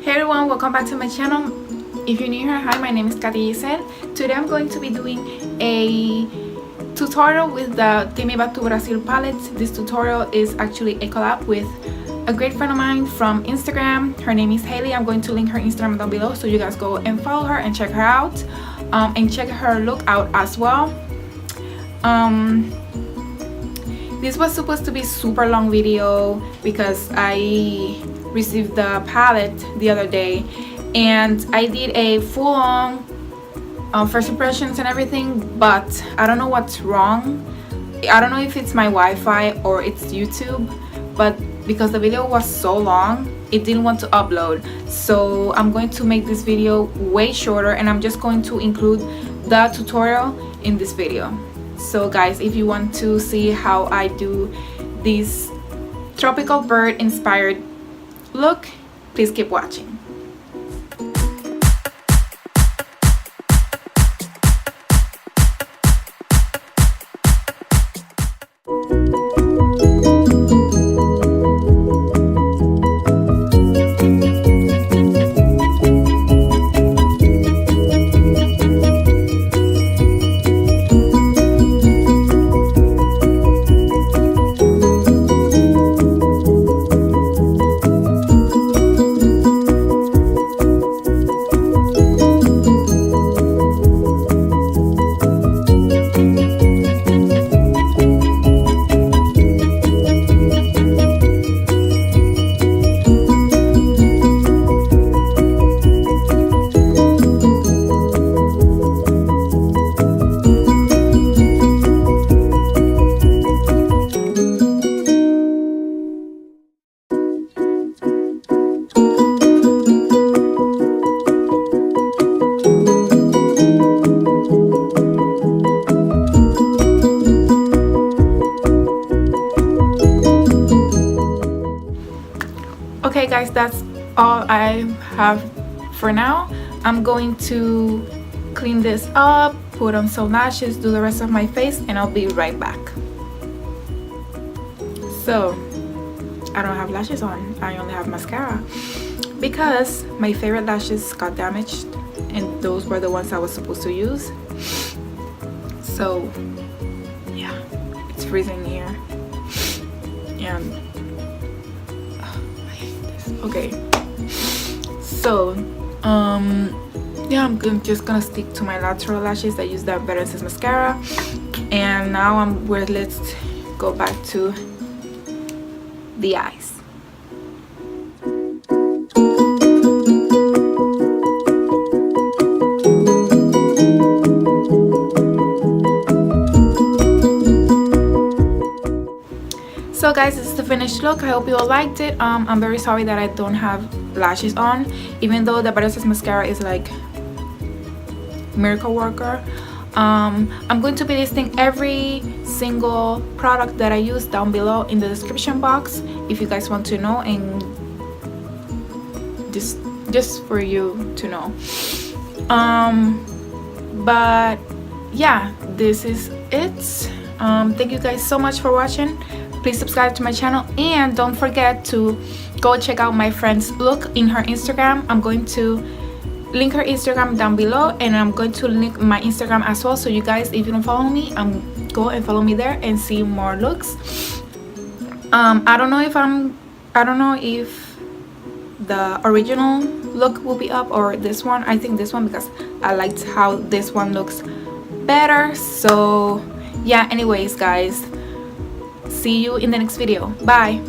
Hey everyone, welcome back to my channel. If you're new here, hi, my name is Leche. Today I'm going to be doing a tutorial with the Time Bato Brasil palette. This tutorial is actually a collab with a great friend of mine from Instagram. Her name is Haley. I'm going to link her Instagram down below, so you guys go and follow her and check her out, and check her look out as well. This was supposed to be super long video because I received the palette the other day and I did a full-on first impressions and everything, but I don't know what's wrong. I don't know if it's my Wi-Fi or it's YouTube, but because the video was so long, it didn't want to upload. So I'm going to make this video way shorter, and I'm just going to include the tutorial in this video. So guys, if you want to see how I do this tropical bird inspired look, please keep watching. Okay guys, that's all I have for now. I'm going to clean this up, put on some lashes, do the rest of my face, and I'll be right back. So I don't have lashes on, I only have mascara because my favorite lashes got damaged and those were the ones I was supposed to use. So yeah, it's freezing here and okay, so yeah, I'm just gonna stick to my lateral lashes. I use that BEAUTIES mascara, and now let's go back to the eyes. So guys, this is the finished look. I hope you all liked it. I'm very sorry that I don't have lashes on, even though the BEAUTIES mascara is like miracle worker. I'm going to be listing every single product that I use down below in the description box if you guys want to know, and just for you to know. But yeah, this is it. Thank you guys so much for watching. Please subscribe to my channel, and don't forget to go check out my friend's look in her Instagram. I'm going to link her Instagram down below, and I'm going to link my Instagram as well, so you guys, if you don't follow me, go and follow me there and see more looks. I don't know if the original look will be up or this one. I think this one, because I liked how this one looks better. So yeah, anyways guys, see you in the next video. Bye.